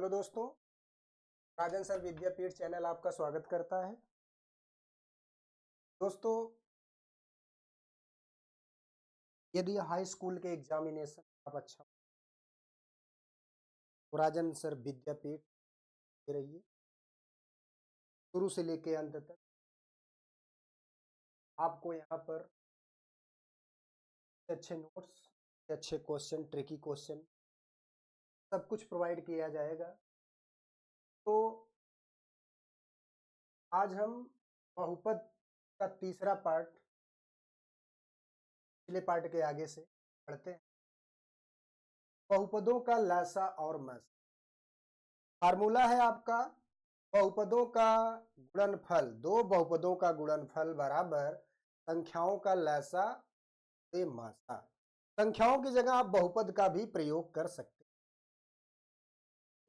Hello दोस्तों, राजन sir विद्यापीठ channel आपका स्वागत करता है। दोस्तों, यदि हाई स्कूल के एग्जामिनेशन आप अच्छा तो राजन सर विद्यापीठ दे रहिए शुरू से लेके अंत तक। आपको यहाँ पर अच्छे नोट्स, अच्छे क्वेश्चन, ट्रिकी क्वेश्चन सब कुछ प्रोवाइड किया जाएगा। तो आज हम बहुपद का तीसरा पार्ट पिछले पार्ट के आगे से पढ़ते हैं। बहुपदों का लासा और मस फार्मूला है आपका बहुपदों का गुणनफल, दो बहुपदों का गुणनफल बराबर संख्याओं का लासा से मासा। संख्याओं की जगह आप बहुपद का भी प्रयोग कर सकते हैं।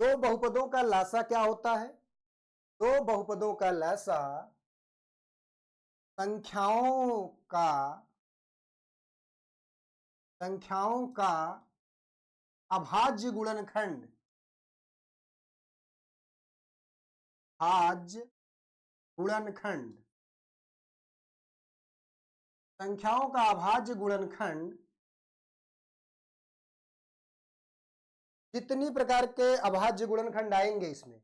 दो बहुपदों का लासा क्या होता है? दो बहुपदों का लासा संख्याओं का अभाज्य गुणनखंड, भाज्य गुणनखंड, संख्याओं का अभाज्य गुणनखंड। जितनी प्रकार के अभाज्य गुणनखंड आएंगे इसमें,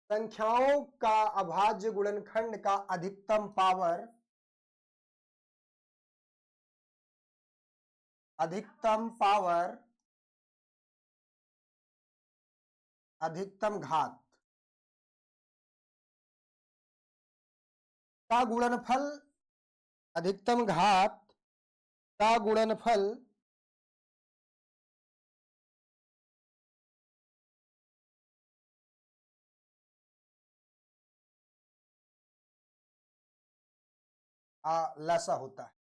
संख्याओं का अभाज्य गुणनखंड का अधिकतम पावर, अधिकतम घात का गुणनफल, अधिकतम घात का गुणनफल लासा होता है।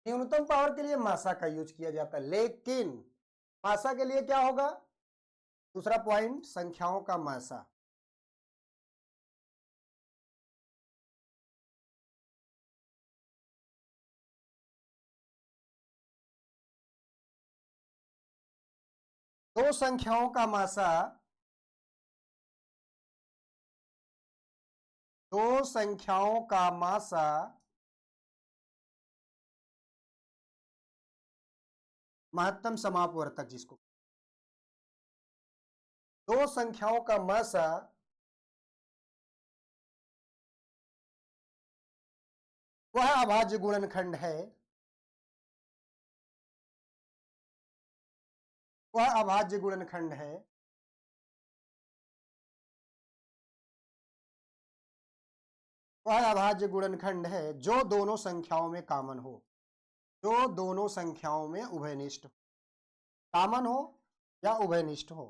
न्यूनतम पावर के लिए मासा का यूज किया जाता है, लेकिन मासा के लिए क्या होगा? दूसरा पॉइंट, संख्याओं का मासा। दो संख्याओं का मासा, दो संख्याओं का मासा महत्तम समापवर्तक, जिसको दो संख्याओं का मासा वह अभाज्य गुणनखंड है, वह अभाज्य गुणनखंड है वह अभाज्य गुणनखंड है जो दोनों संख्याओं में कॉमन हो, जो दोनों संख्याओं में उभयनिष्ठ हो, कॉमन हो या उभयनिष्ठ हो।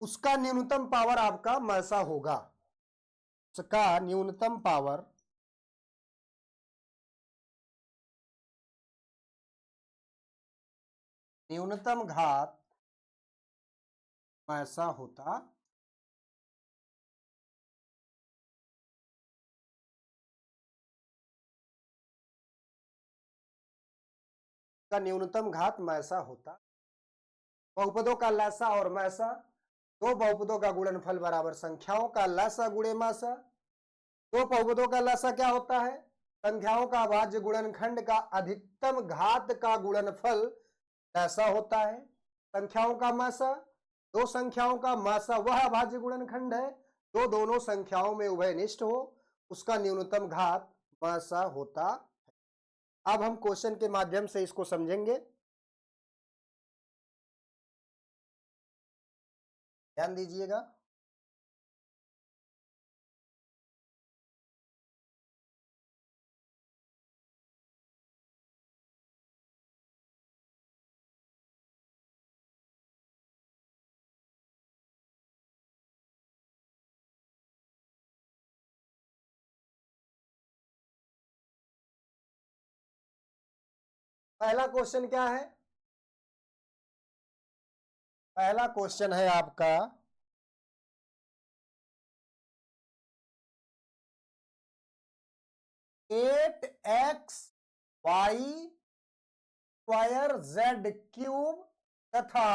उसका न्यूनतम पावर आपका मासा होगा, उसका न्यूनतम पावर न्यूनतम घात मासा होता का न्यूनतम घात मासा होता। बहुपदों का लासा और मासा, दो बहुपदों का गुणनफल बराबर संख्याओं का लासा गुणे मासा। दो बहुपदों का लासा क्या होता है? संख्याओं का अभाज्य गुणनखंड का अधिकतम घात का गुणनफल लासा होता है। संख्याओं का मासा, दो संख्याओं का मासा वह अभाज्य गुणनखंड है जो दोनों संख्याओं में उभयनिष्ठ हो, उसका न्यूनतम घात मासा होता है। अब हम क्वेश्चन के माध्यम से इसको समझेंगे, ध्यान दीजिएगा। पहला क्वेश्चन क्या है? पहला क्वेश्चन है आपका 8xy² z³ तथा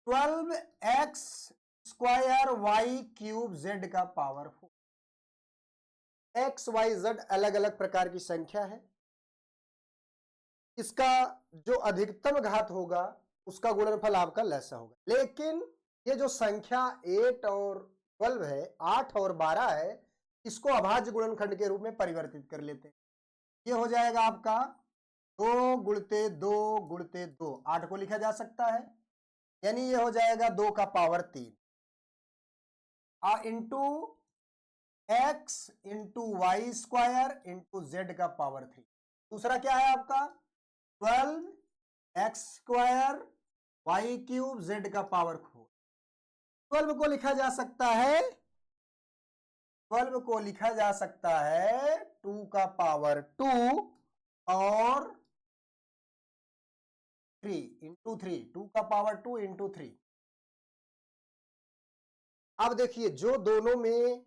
12x² y³ z का पावर 4। एक्स वाई जेड अलग अलग प्रकार की संख्या है। इसका जो अधिकतम घात होगा उसका गुणनफल आपका लैसा होगा, लेकिन ये जो संख्या 8 और 12 है, 8 और 12 है, इसको अभाज्य गुणनखंड के रूप में परिवर्तित कर लेते हैं। ये हो जाएगा आपका 2 गुणते 2 गुणते 2, 8 को लिखा जा सकता है, यानी ये हो जाएगा 2 का power 3 into x into Y square into Z का पावर 3। दूसरा क्या है आपका 12x² y³ z का पावर 4। 12 को लिखा जा सकता है 12 को लिखा जा सकता है 2 का पावर 2 और 3 इंटू 3, 2 का पावर 2 इंटू 3। अब देखिए जो दोनों में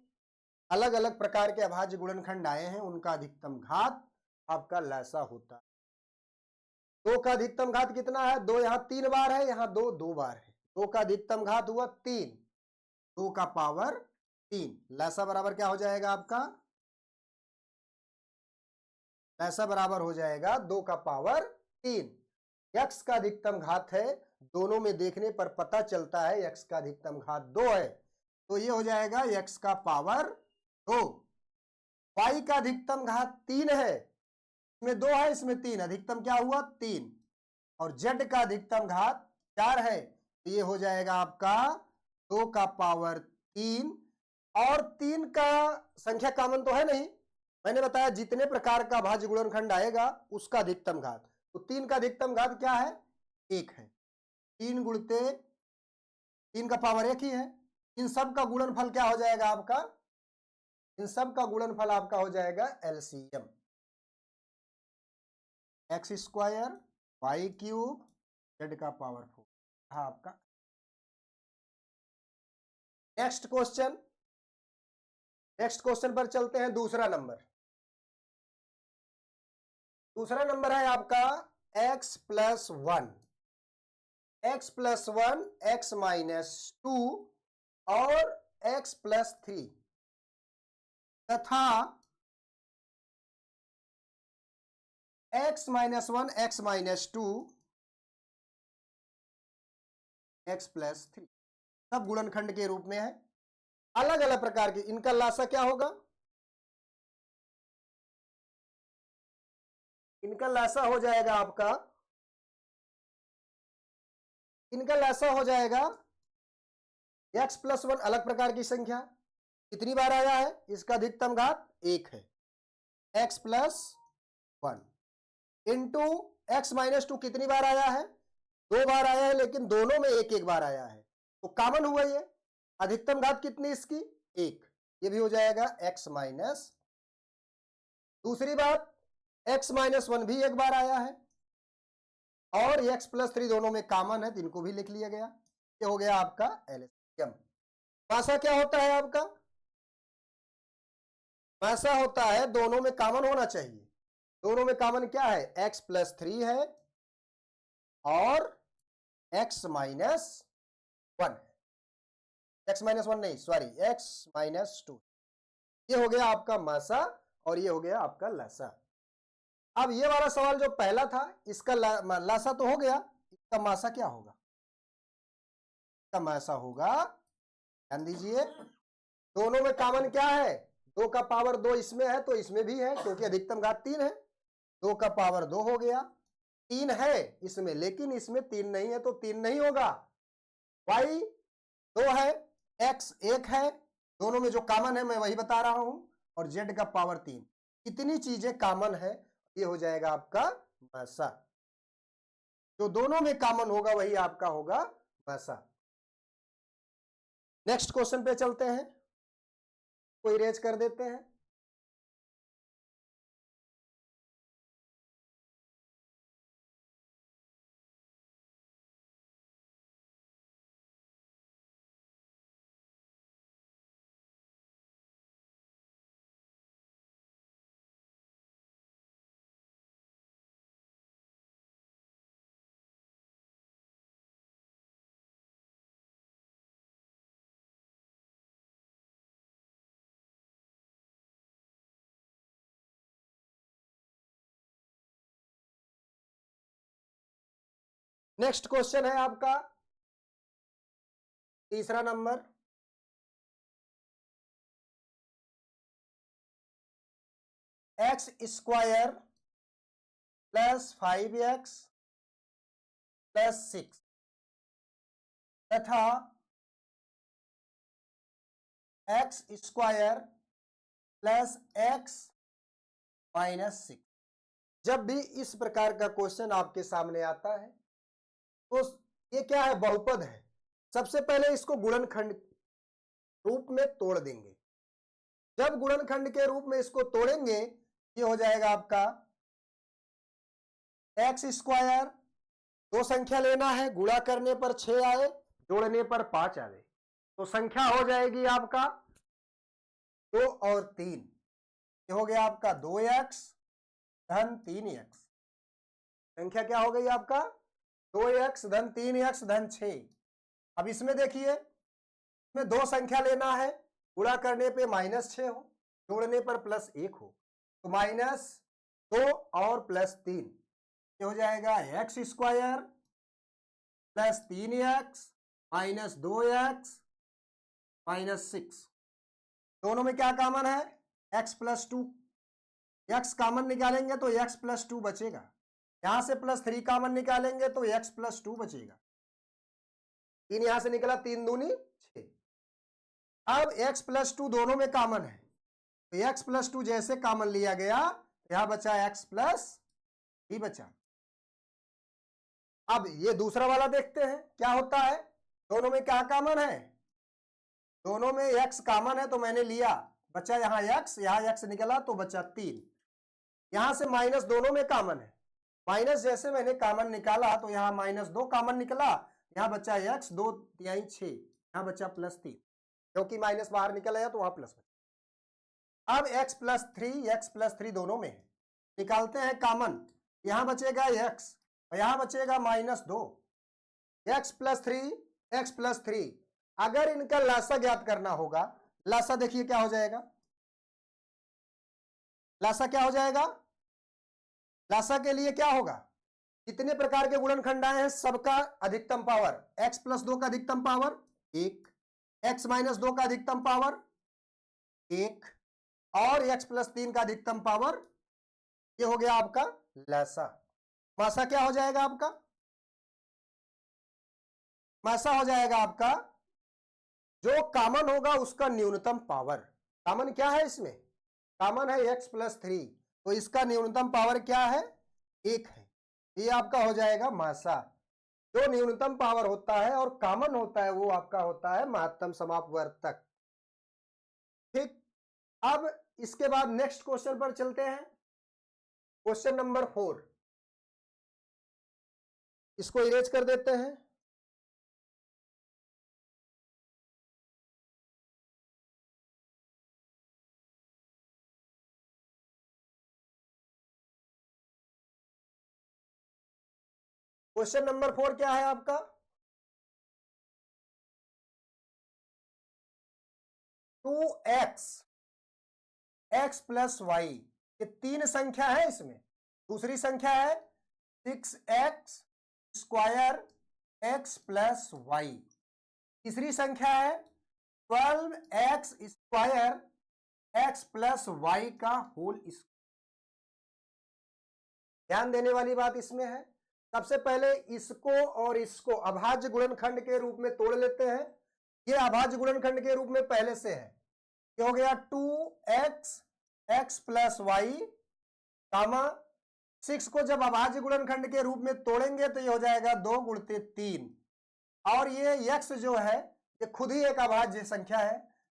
अलग अलग प्रकार के अभाज्य गुणनखंड आए हैं उनका अधिकतम घात आपका लैसा होता है। 2 का अधिकतम घात कितना है? 2 यहां 3 बार है, यहां 2 2 बार है, 2 का अधिकतम घात हुआ 3, 2 का पावर 3। लैसा बराबर क्या हो जाएगा आपका? लैसा बराबर हो जाएगा 2 का पावर 3। x का अधिकतम घात है, दोनों में देखने पर पता चलता है x का अधिकतम घात 2 है, तो ये हो जाएगा x का पावर 2। y का अधिकतम घात 3 है, इसमें 2 है, इसमें 3, अधिकतम क्या हुआ 3, और z का अधिकतम घात 4 है, तो ये हो जाएगा आपका 2 का पावर 3। और 3 का संख्या कॉमन तो है नहीं, मैंने बताया जितने प्रकार का भाज्य गुणनखंड आएगा उसका अधिकतम घात, तो 3 का अधिकतम घात क्या है? 1 है। 3 गुणते 3 का पावर 1 ही है। इन सब का गुणनफल क्या हो जाएगा आपका? इन सब का गुणनफल आपका हो जाएगा एलसीएम, x² y³ z का पावर 4। हाँ आपका नेक्स्ट क्वेश्चन पर चलते हैं। दूसरा नंबर है आपका x+1 x−2 और x+3 तथा x−1 x−2 x+3 सब गुणनखंड के रूप में है, अलग अलग प्रकार के। इनका लासा क्या होगा? इनका लासा हो जाएगा आपका, इनका लासा हो जाएगा x+1 अलग प्रकार की संख्या, कितनी बार आया है? इसका अधिकतम घात 1 है, x+1 इंटू x−2 कितनी बार आया है? 2 बार आया है, लेकिन दोनों में एक एक बार आया है, तो कॉमन हुआ ये। अधिकतम घात कितनी इसकी? 1, ये भी हो जाएगा x-। दूसरी बात x-1 भी एक बार आया है, और x+3 दोनों में कॉमन है, तो इनको भी लिख लिया गया। ये हो गया आपका एलसीएम। मासा क्या होता है आपका? मासा होता है दोनों में कॉमन होना चाहिए। दोनों में कॉमन क्या है? x+3 है और x-1 है, x-1 नहीं, सॉरी, x-2। ये हो गया आपका मासा और ये हो गया आपका लासा। अब ये वाला सवाल जो पहला था, इसका लासा तो हो गया, इसका मासा क्या होगा? इसका मासा होगा, ध्यान दीजिए, दोनों में कॉमन क्या है? 2 का पावर 2 इसमें है तो इसमें भी है, क्योंकि अधिकतम घात 3 है, 2 का पावर 2 हो गया। 3 है इसमें, लेकिन इसमें 3 नहीं है, तो 3 नहीं होगा। y 2 है, x 1 है, दोनों में जो कॉमन है मैं वही बता रहा हूं, और z का पावर 3। कितनी चीजें कॉमन है? ये हो जाएगा आपका मासा। जो दोनों में कॉमन होगा वही आपका होगा मासा। नेक्स्ट क्वेश्चन पे चलते हैं, कोई रेज कर देते हैं। नेक्स्ट क्वेश्चन है आपका तीसरा number, x square plus 5x plus 6 तथा x square plus x minus 6। जब भी इस प्रकार का क्वेश्चन आपके सामने आता है तो ये क्या है, बहुपद है। सबसे पहले इसको गुणनखंड रूप में तोड़ देंगे। जब गुणनखंड के रूप में इसको तोड़ेंगे, ये हो जाएगा आपका एक्स स्क्वायर, दो संख्या लेना है, गुणा करने पर 6 आए, जोड़ने पर 5 आए, तो संख्या हो जाएगी आपका 2 और 3। ये हो गया आपका 2x धन 3x। संख्या क्या हो गई आपका 2x धन 3x धन 6। अब इसमें देखिए, इसमें दो संख्या लेना है, गुणा करने पे -6 हो, जोड़ने पर +1 हो, तो -2 और +3, ये हो जाएगा x square plus 3x minus 2x minus 6। दोनों में क्या कॉमन है, x प्लस 2। x कॉमन निकालेंगे तो x प्लस 2 बचेगा, यहां से +3 कॉमन निकालेंगे तो x प्लस 2 बचेगा। 3 यहां से निकला, 3 दूनी 6। अब x प्लस 2 दोनों में कॉमन है, तो x प्लस 2 जैसे कॉमन लिया गया, यहां बचा x प्लस 3 बचा। अब ये दूसरा वाला देखते हैं क्या होता है। दोनों में क्या कॉमन है, दोनों में x कॉमन है तो मैंने लिया, बचा यहाँ x, यहाँ x निकला तो बचा 3। यहां से माइनस दोनों में कॉमन है, माइनस जैसे मैंने कॉमन निकाला तो यहाँ -2 कॉमन निकला, यहाँ बचा x 2 तिहाई 6, यहाँ बचा +3, क्योंकि माइनस बाहर निकल आया तो वहां प्लस बचा। अब x प्लस 3 दोनों में है, निकालते हैं कॉमन, यहां बचेगा x और यहां बचेगा -2। x प्लस 3, अगर इनका लासा ज्ञात करना होगा, लासा देखिए क्या हो जाएगा, लासा क्या हो जाएगा, लासा के लिए क्या होगा, कितने प्रकार के गुणनखंड आए हैं सबका अधिकतम पावर, x प्लस 2 का अधिकतम पावर 1, x माइनस 2 का अधिकतम पावर 1 और x प्लस 3 का अधिकतम पावर, ये हो गया आपका लासा। मासा क्या हो जाएगा आपका, मासा हो जाएगा आपका जो कॉमन होगा उसका न्यूनतम पावर। कॉमन क्या है इसमें, कॉमन है x प्लस 3, तो इसका न्यूनतम पावर क्या है 1 है, ये आपका हो जाएगा मासा। जो न्यूनतम पावर होता है और कॉमन होता है वो आपका होता है महत्तम समापवर्तक। ठीक, अब इसके बाद नेक्स्ट क्वेश्चन पर चलते हैं, क्वेश्चन नंबर 4। इसको इरेज कर देते हैं। क्वेश्चन नंबर 4 क्या है आपका, टू एक्स प्लस वाई, ये 3 संख्या है, इसमें दूसरी संख्या है 6x square x plus Y, तीसरी संख्या है 12x square x plus Y का होल स्क्वायर। ध्यान देने वाली बात इसमें है, सबसे पहले इसको और इसको अभाज्य गुणनखंड के रूप में तोड़ लेते हैं। ये अभाज्य गुणनखंड के रूप में पहले से है, ये हो गया 2x x प्लस वाई कामा 6 को जब अभाज्य गुणनखंड के रूप में तोड़ेंगे तो ये हो जाएगा 2 गुणित 3, और ये x जो है ये खुद ही एक अभाज्य संख्या है,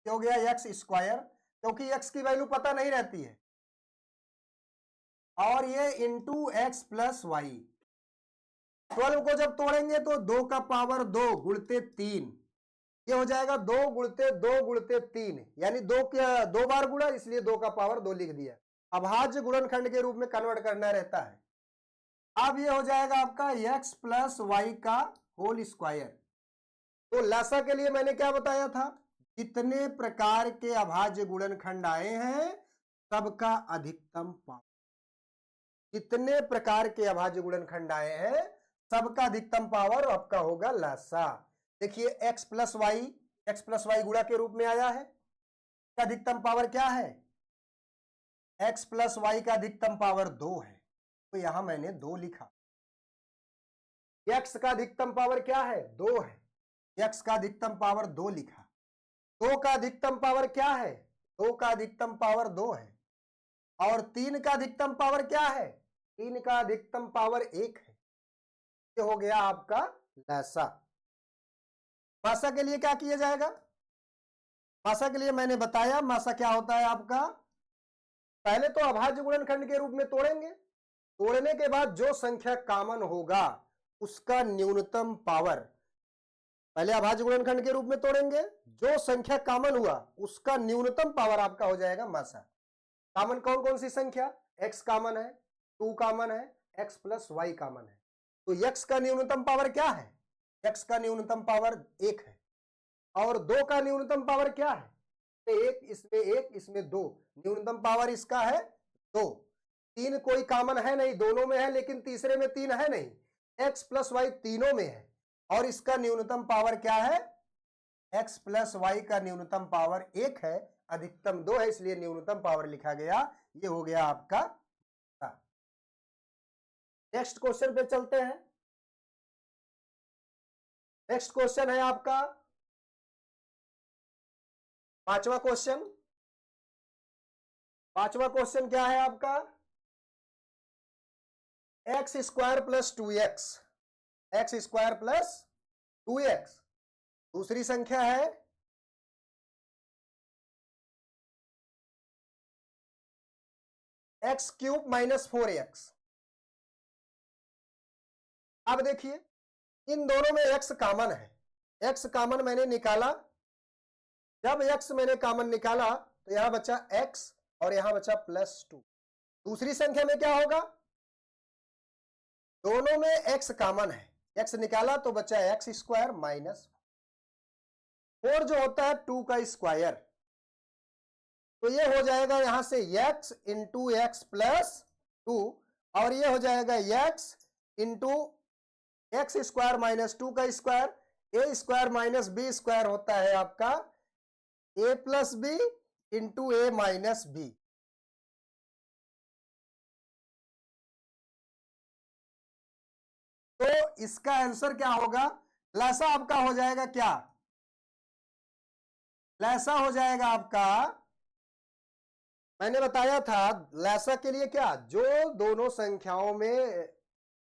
ये हो गया x स्क्वायर, क्योंकि x की वैल्यू पता नहीं रहती है, और ये इंटू x प्लस वाई। 12 को जब तोड़ेंगे तो 2 का पावर 2 गुणते 3, ये हो जाएगा 2 गुणते 3, यानी 2 बार गुणा, इसलिए 2 का पावर 2 लिख दिया। अभाज्य गुणनखंड के रूप में कन्वर्ट करना रहता है। अब ये हो जाएगा आपका x प्लस वाई का होल स्क्वायर। तो लासा के लिए मैंने क्या बताया था, जितने प्रकार के अभाज्य गुणनखंड आए हैं सबका अधिकतम पावर, जितने प्रकार के अभाज्य गुणनखंड आए हैं सबका अधिकतम पावर आपका होगा लासा। देखिए एक्स प्लस वाई गुणा के रूप में आया है, का अधिकतम पावर क्या है, एक्स प्लस वाई का अधिकतम पावर 2 है, तो यहां मैंने 2 लिखा। एक्स का अधिकतम पावर क्या है, 2 है, एक्स का अधिकतम पावर 2 लिखा। 2 का अधिकतम पावर क्या है, 2 का अधिकतम पावर 2 है, और 3 का अधिकतम पावर क्या है, 3 का अधिकतम पावर 1 है। ये हो गया आपका लासा। मासा के लिए क्या किया जाएगा, मासा के लिए मैंने बताया, मासा क्या होता है आपका, पहले तो अभाज्य गुणनखंड के रूप में तोड़ेंगे, तोड़ने के बाद जो संख्या कॉमन होगा उसका न्यूनतम पावर, पहले अभाज्य गुणनखंड के रूप में तोड़ेंगे, जो संख्या कॉमन हुआ उसका न्यूनतम पावर आपका हो जाएगा मासा। कॉमन कौन कौन सी संख्या, x कॉमन है, 2 कॉमन है, x प्लस वाई कॉमन है, तो x का न्यूनतम पावर क्या है, x का न्यूनतम पावर 1 है, और 2 का न्यूनतम पावर क्या है, 1 इसमें 2, न्यूनतम पावर इसका है 2। 3 कोई कॉमन है नहीं, दोनों में है, लेकिन तीसरे में 3 है नहीं, x प्लस वाई तीनों में है, और इसका न्यूनतम पावर क्या है, x प्लस वाई का न्यूनतम पावर 1 है, अधिकतम 2 है, इसलिए न्यूनतम पावर लिखा गया। ये हो गया आपका। नेक्स्ट क्वेश्चन पे चलते हैं। नेक्स्ट क्वेश्चन है आपका 5वां क्वेश्चन। 5वां क्वेश्चन क्या है आपका, x square plus 2x, x square plus 2x, दूसरी संख्या है एक्स क्यूब माइनस 4x। अब देखिए इन दोनों में x कॉमन है, x कॉमन मैंने निकाला, जब x मैंने कॉमन निकाला तो यहां बचा x और यहां बचा +2। दूसरी संख्या में क्या होगा, दोनों में x कॉमन है, x निकाला तो बचा एक्स स्क्वायर माइनस 4 जो होता है 2 का स्क्वायर, तो ये हो जाएगा यहां से x इंटू एक्स प्लस 2, और ये हो जाएगा x into X square minus 2 का square, A square minus B square होता है आपका a plus B into A minus B. तो इसका आंसर क्या होगा, लासा आपका हो जाएगा क्या, लासा हो जाएगा आपका, मैंने बताया था लासा के लिए क्या, जो दोनों संख्याओं में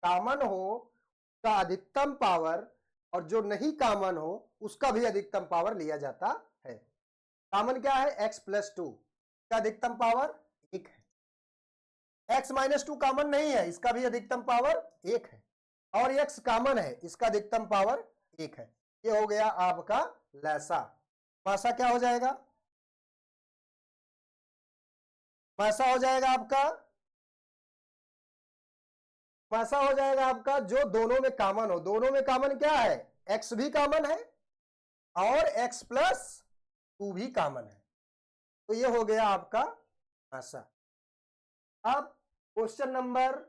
कॉमन हो का अधिकतम पावर, और जो नहीं कॉमन हो उसका भी अधिकतम पावर लिया जाता है। कॉमन क्या है, x प्लस 2 का अधिकतम पावर 1 है, x माइनस 2 कॉमन नहीं है, इसका भी अधिकतम पावर 1 है, और x कॉमन है, इसका अधिकतम पावर 1 है। ये हो गया आपका लासा। मासा क्या हो जाएगा, मासा हो जाएगा आपका, मासा हो जाएगा आपका जो दोनों में कॉमन हो, दोनों में कॉमन क्या है, x भी कॉमन है और x प्लस 2 भी कॉमन है, तो ये हो गया आपका मासा। अब क्वेश्चन नंबर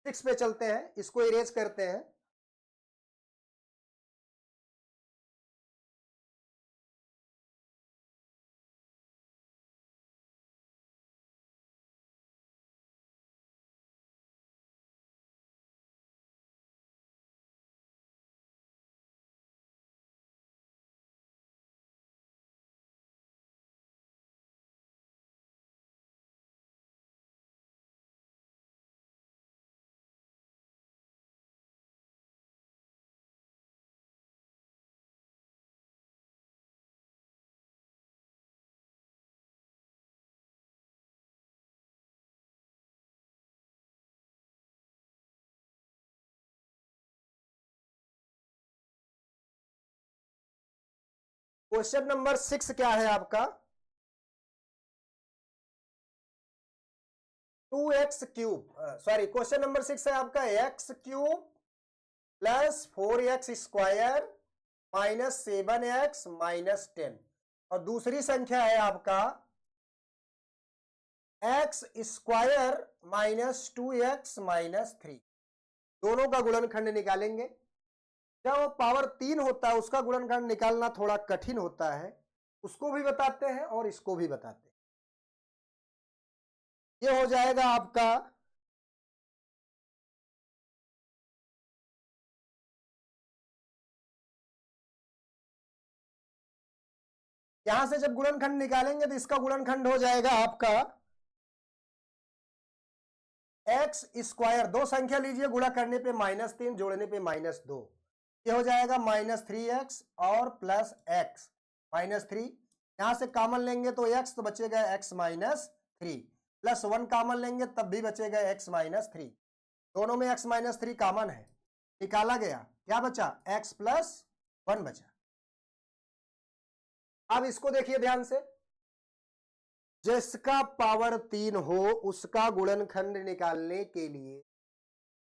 6 पे चलते हैं, इसको इरेज करते हैं। क्वेश्चन नंबर 6 क्या है आपका, 2x cube, sorry question number 6 है आपका x cube plus 4x square minus 7x minus 10, और दूसरी संख्या है आपका x square minus 2x minus 3, दोनों का गुणनखंड निकालेंगे। जब पावर 3 होता है उसका गुणनखंड निकालना थोड़ा कठिन होता है, उसको भी बताते हैं और इसको भी बताते हैं। ये हो जाएगा आपका यहां से जब गुणनखंड निकालेंगे तो इसका गुणनखंड हो जाएगा आपका एक्स स्क्वायर, दो संख्या लीजिए, गुणा करने पे -3, जोड़ने पे -2, ये हो जाएगा -3x और प्लस एक्स -3, यहां से कॉमन लेंगे तो x, तो बचेगा x -3, प्लस 1 कॉमन लेंगे तब भी बचेगा x -3, दोनों में x -3 कॉमन है, निकाला गया, क्या बचा, x + 1 बचा। अब इसको देखिए ध्यान से, जिसका पावर 3 हो उसका गुणनखंड निकालने के लिए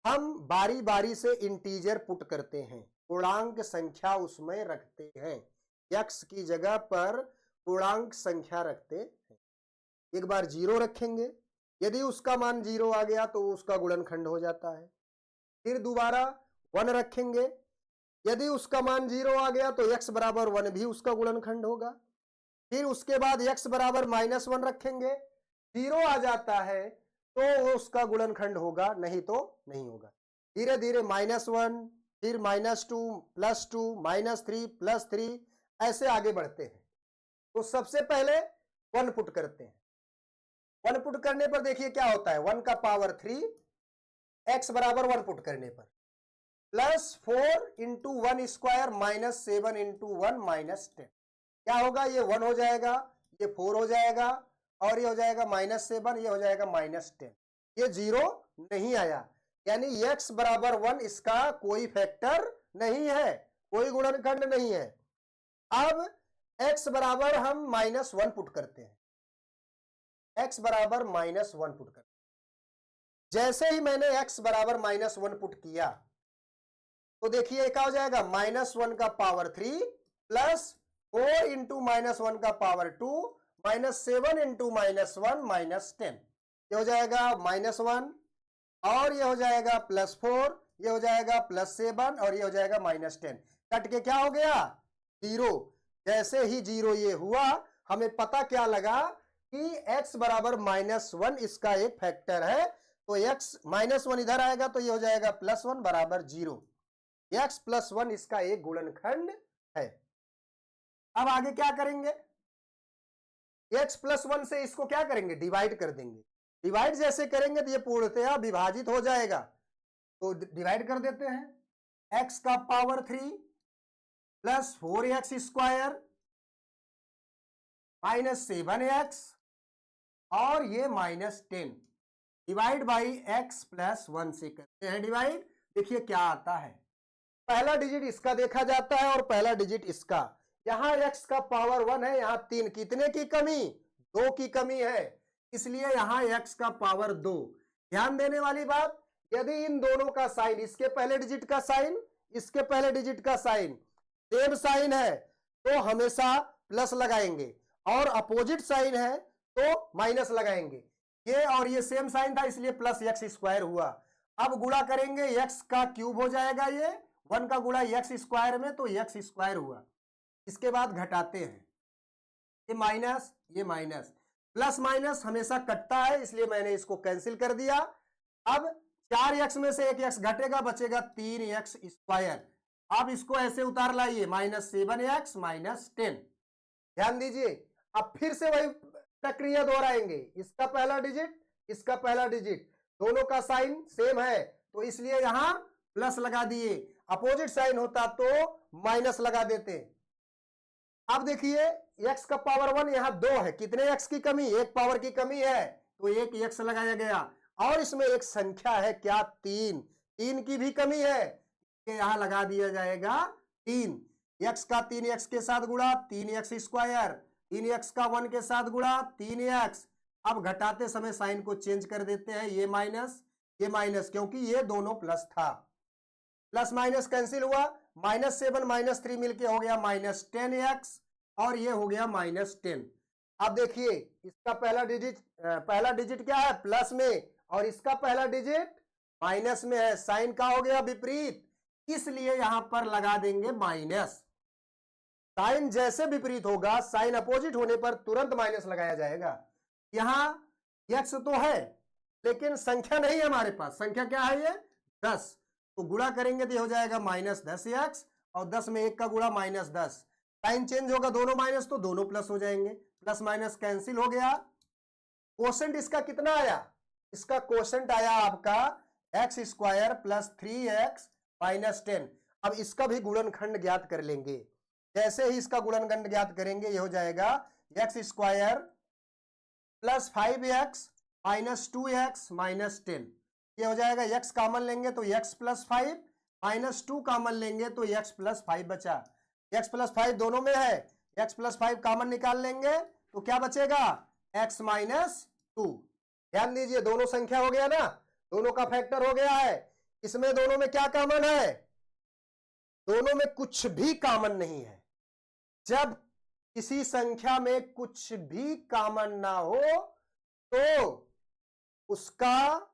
हम बारी बारी से इंटीजर पुट करते हैं, पूर्णांक संख्या उसमें रखते हैं, x की जगह पर पूर्णांक संख्या रखते हैं। एक बार 0 रखेंगे, यदि उसका मान 0 आ गया तो उसका गुणनखंड हो जाता है। फिर दोबारा 1 रखेंगे, यदि उसका मान 0 आ गया तो x बराबर 1 भी उसका गुणनखंड होगा। फिर उसके बाद x बराबर -1 रखेंगे, 0 आ जाता है तो उसका गुणनखंड होगा, नहीं तो नहीं होगा। धीरे धीरे -1, फिर -2, +2, -3, +3, ऐसे आगे बढ़ते हैं। तो सबसे पहले 1 पुट करते हैं, 1 पुट करने पर देखिए क्या होता है, 1 का पावर 3, x बराबर 1 पुट करने पर +4 इंटू 1 स्क्वायर -7 इंटू 1 -10, क्या होगा, ये 1 हो जाएगा, ये 4 हो जाएगा और ये हो जाएगा -7, ये हो जाएगा -10, ये 0 नहीं आया, यानी x बराबर 1 इसका कोई फैक्टर नहीं है, कोई गुणनखंड नहीं है। अब x बराबर हम -1 पुट करते हैं, x बराबर -1 पुट करते हैं। जैसे ही मैंने x बराबर -1 पुट किया तो देखिए क्या हो जाएगा, -1 का पावर 3 प्लस 4 इंटू -1 का पावर 2 -7 इंटू -1 -10, ये हो जाएगा -1 और ये हो जाएगा +4, ये हो जाएगा +7 और ये हो जाएगा -10, कट के क्या हो गया, 0। जैसे ही 0 ये हुआ, हमें पता क्या लगा कि x बराबर -1 इसका एक फैक्टर है, तो x -1 इधर आएगा तो ये हो जाएगा +1 बराबर 0, x + 1 इसका एक गुणनखंड है। अब आगे क्या करेंगे, x + 1 से इसको क्या करेंगे, डिवाइड कर देंगे, डिवाइड जैसे करेंगे तो ये पूर्णतया विभाजित हो जाएगा, तो डिवाइड कर देते हैं, x का power 3 plus 4x square -7x और ये -10, डिवाइड बाई x + 1 से करते हैं डिवाइड, देखिए क्या आता है, पहला डिजिट इसका देखा जाता है और पहला डिजिट इसका, यहां x का पावर 1 है, यहां 3, कितने की कमी, 2 की कमी है, इसलिए यहां x का पावर 2। ध्यान देने वाली बात, यदि इन दोनों का साइन, इसके पहले डिजिट का साइन, इसके पहले डिजिट का साइन सेम साइन है तो हमेशा प्लस लगाएंगे, और अपोजिट साइन है तो माइनस लगाएंगे, ये और ये सेम साइन था इसलिए +x² हुआ। अब गुणा करेंगे, x का क्यूब हो जाएगा, ये 1 का गुणा x² में तो x² हुआ, इसके बाद घटाते हैं, ये माइनस, प्लस माइनस हमेशा कटता है इसलिए मैंने इसको कैंसिल कर दिया। अब 4x में से 1 x घटेगा, बचेगा 3x², अब इसको ऐसे उतार लाइए, -7x -10, ध्यान दीजिए। अब फिर से वही प्रक्रिया दोहराएंगे, इसका पहला डिजिट, इसका पहला डिजिट, दोनों का साइन सेम है तो इसलिए यहां प्लस लगा दिए, अपोजिट साइन होता तो माइनस लगा देते। अब देखिए x का पावर 1 यहां 2 है, कितने x की कमी, एक पावर की कमी है तो एक x लगाया गया, और इसमें एक संख्या है क्या, 3 की भी कमी है, यहां लगा दिया जाएगा 3, x का 3x के साथ गुणा 3x², 3x का 1 के साथ गुणा 3x। अब घटाते समय साइन को चेंज कर देते हैं, ये माइनस क्योंकि ये दोनों प्लस था, प्लस माइनस कैंसिल हुआ, -7 -3 मिलके हो गया -10x और ये हो गया -10। अब देखिए इसका पहला डिजिट क्या है, प्लस में, और इसका पहला डिजिट माइनस में है। साइन का हो गया विपरीत, इसलिए यहां पर लगा देंगे माइनस। साइन जैसे विपरीत होगा, साइन अपोजिट होने पर तुरंत माइनस लगाया जाएगा। यहां एक्स तो है लेकिन संख्या नहीं है हमारे पास। संख्या क्या है ये 10, तो गुणा करेंगे तो हो जाएगा -10x, और 10 में 1 का गुणा -10। साइन चेंज होगा, दोनों माइनस तो दोनों प्लस हो जाएंगे, प्लस माइनस कैंसिल हो गया। कोसेंट इसका कितना आया, इसका कोसेंट आया आपका x² + 3x - 10। अब इसका भी गुणनखंड ज्ञात कर लेंगे। जैसे ही इसका गुणनखंड ज्ञात करेंगे ये हो जाएगा x² + 5x - 2x - 10। ये हो जाएगा, x कॉमन लेंगे तो x + 5 - 2 कॉमन लेंगे तो x + 5 बचा। x + 5 दोनों में है, x + 5 कॉमन निकाल लेंगे तो क्या बचेगा, x - 2। ध्यान दीजिए दोनों संख्या हो गया ना, दोनों का फैक्टर हो गया है। इसमें दोनों में क्या कॉमन है, दोनों में कुछ भी कॉमन नहीं है। जब किसी संख्या में कुछ भी कॉमन ना हो तो उसका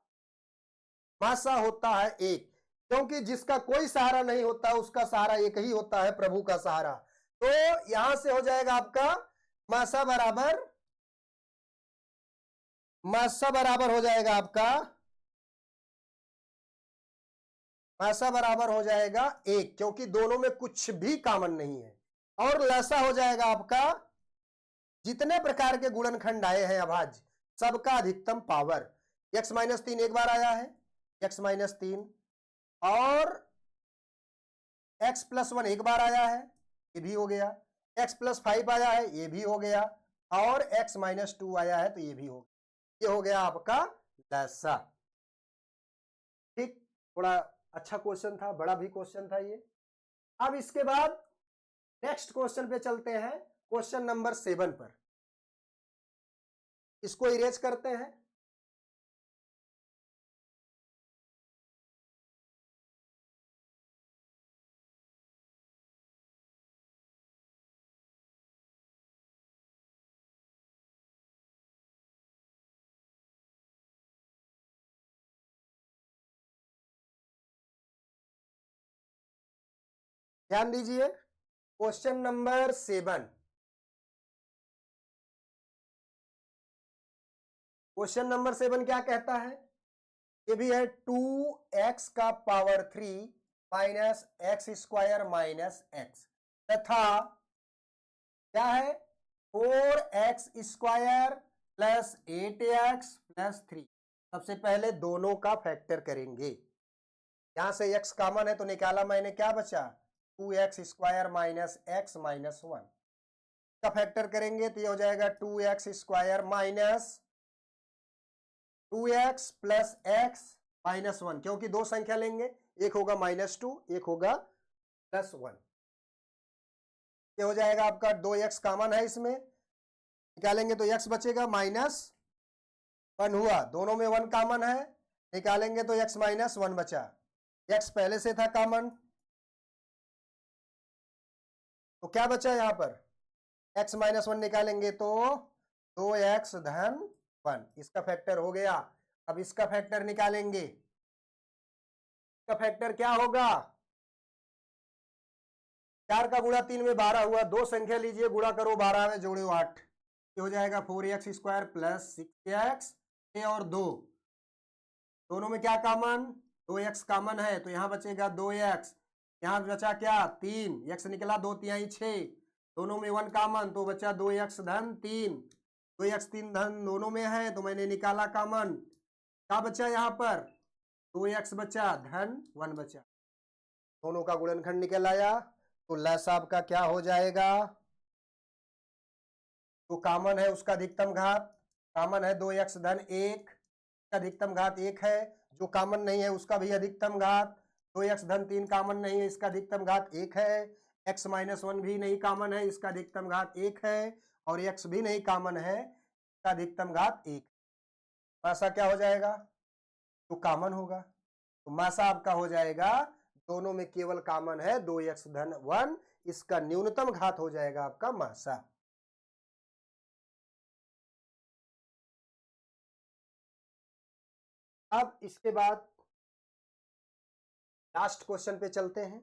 मासा होता है एक, क्योंकि जिसका कोई सहारा नहीं होता उसका सहारा एक ही होता है, प्रभु का सहारा। तो यहां से हो जाएगा आपका मासा बराबर हो जाएगा आपका, मासा बराबर हो जाएगा एक, क्योंकि दोनों में कुछ भी कॉमन नहीं है। और लसा हो जाएगा आपका, जितने प्रकार के गुणनखंड आए हैं अभाज्य सबका अधिकतम पावर। x - 3 एक बार आया है, x - 3, और x + 1 एक बार आया है, ये भी हो गया। x + 5 आया है, ये भी हो गया। और x - 2 आया है तो ये भी हो गया। ये हो गया आपका लसा। ठीक, थोड़ा अच्छा क्वेश्चन था, बड़ा भी क्वेश्चन था ये। अब इसके बाद नेक्स्ट क्वेश्चन पे चलते हैं, क्वेश्चन नंबर 7 पर। इसको इरेज करते हैं। ध्यान दीजिए, क्वेश्चन नंबर 7। क्वेश्चन नंबर 7 क्या कहता है, ये भी है 2x का पावर 3 माइनस x² - x तथा क्या है 4x² + 8x + 3। सबसे पहले दोनों का फैक्टर करेंगे। यहां से x कॉमन है तो निकाला मैंने, क्या बचा 2x² - x - 1 का फैक्टर करेंगे तो ये हो जाएगा 2x² - 2x + x - 1, क्योंकि दो संख्या लेंगे, एक होगा -2, एक होगा +1। ये हो जाएगा आपका 2x कॉमन है, इसमें निकालेंगे तो x बचेगा -1 हुआ, दोनों में 1 कॉमन है, निकालेंगे तो x - 1 बचा। x पहले से था कॉमन, तो क्या बचा यहां पर x - 1 निकालेंगे तो 2x - 1, इसका फैक्टर हो गया। अब इसका फैक्टर निकालेंगे, इसका फैक्टर क्या होगा, 4 का गुणा 3 में 12 हुआ, दो संख्या लीजिए गुणा करो 12 में जोड़ो 8, ये हो जाएगा 4x² + 6x, और 2 दोनों में क्या कॉमन, 2x कॉमन है तो यहां बचेगा 2x, यहां बचा क्या 3, x निकला 2 तिहाई 6, दोनों में 1 कॉमन तो बचा 2x - 3, 2x 3 धन दोनों में है तो मैंने निकाला कॉमन, क्या बचा यहां पर 2x बचा धन 1 बचा, दोनों का गुणनखंड निकल आया। तो लसा आपका क्या हो जाएगा, तो कॉमन है उसका अधिकतम घात, कॉमन है 2x - 1 का अधिकतम घात 1 है, जो कॉमन नहीं है उसका भी अधिकतम घात, 2x - 3 कॉमन नहीं है, इसका अधिकतम घात 1 है, x - 1 भी नहीं कॉमन है, इसका अधिकतम घात 1 है, और x भी नहीं कॉमन है, इसका अधिकतम घात 1। मासा क्या हो जाएगा, तो कॉमन होगा, तो मासा आपका हो जाएगा, दोनों में केवल कॉमन है 2x - 1, इसका न्यूनतम घात हो जाएगा आपका मासा। अब इसके बाद लास्ट क्वेश्चन पे चलते हैं।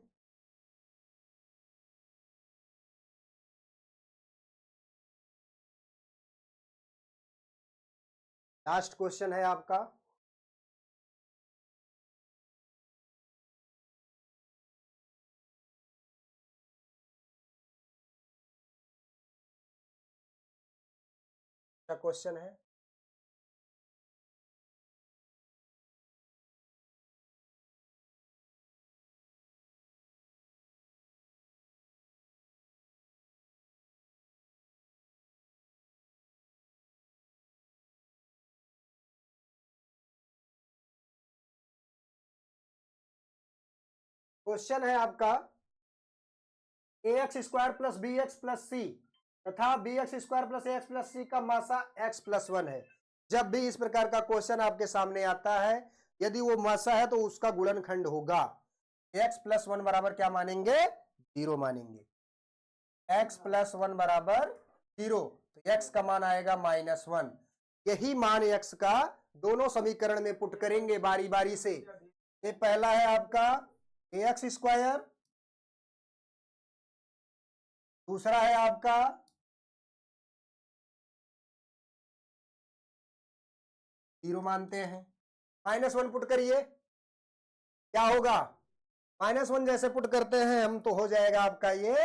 लास्ट क्वेश्चन है आपका क्वेश्चन है आपका ax square plus B X plus C तथा B X square plus X plus C का मासा x प्लस 1 है। जब भी इस प्रकार का क्वेश्चन आपके सामने आता है, यदि वो मासा है तो उसका गुणनखंड होगा। x प्लस 1 बराबर क्या मानेंगे? 0 मानेंगे। x प्लस 1 बराबर 0, तो x का मान आएगा -1। यही मान x का दोनों समीकरण में पुट करेंगे बारी बारी से। ये पहला है आपका ax स्क्वायर, दूसरा है आपका जीरो मानते हैं, -1 पुट करिए, क्या होगा? -1 जैसे पुट करते हैं हम तो हो जाएगा आपका ये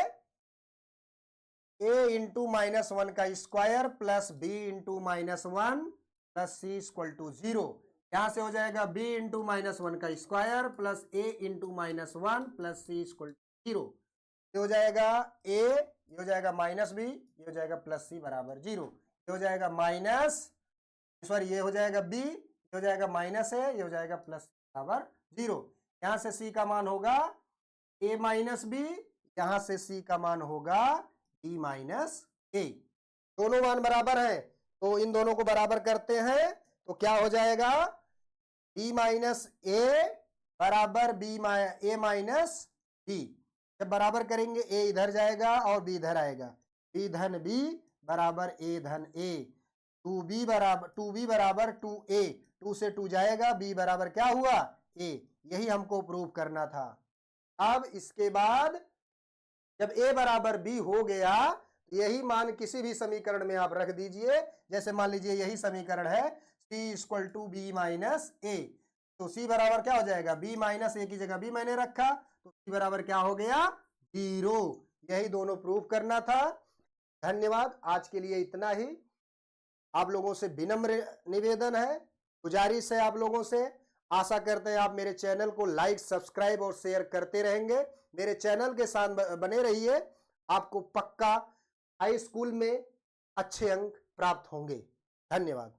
a इंटू -1 का square plus b into -1 plus c equal to 0। यहां से हो जाएगा b इंटू -1 का square plus a into -1 plus c equal to 0। ये हो जाएगा a, ये हो जाएगा -b, ये हो जाएगा प्लस c बराबर 0। ये हो जाएगा ये हो जाएगा b, ये हो जाएगा -a, ये हो जाएगा प्लस बराबर 0। यहां से c का मान होगा a माइनस बी, यहां से c का मान होगा b माइनस a। दोनों मान बराबर हैं तो इन दोनों को बराबर करते हैं तो क्या हो जाएगा? b माइनस a बराबर a माइनस b। जब बराबर करेंगे a इधर जाएगा और b इधर आएगा, b धन b बराबर a धन a। 2b बराबर 2a, 2 से 2 जाएगा, b बराबर क्या हुआ? a। यही हमको प्रूव करना था। अब इसके बाद जब a बराबर b हो गया, यही मान किसी भी समीकरण में आप रख दीजिए। जैसे मान लीजिए यही समीकरण है c equal to B minus A, तो c बराबर क्या हो जाएगा? b माइनस ए की जगह b मैंने रखा तो c बराबर क्या हो गया? 0। यही दोनों प्रूव करना था। धन्यवाद। आज के लिए इतना ही। आप लोगों से विनम्र निवेदन है, गुजारिश है आप लोगों से। आशा करते हैं आप मेरे चैनल को लाइक, सब्सक्राइब और शेयर करते रहेंगे। मेरे चैनल के साथ बने रहिए, आपको पक्का हाई स्कूल में अच्छे अंक प्राप्त होंगे। धन्यवाद।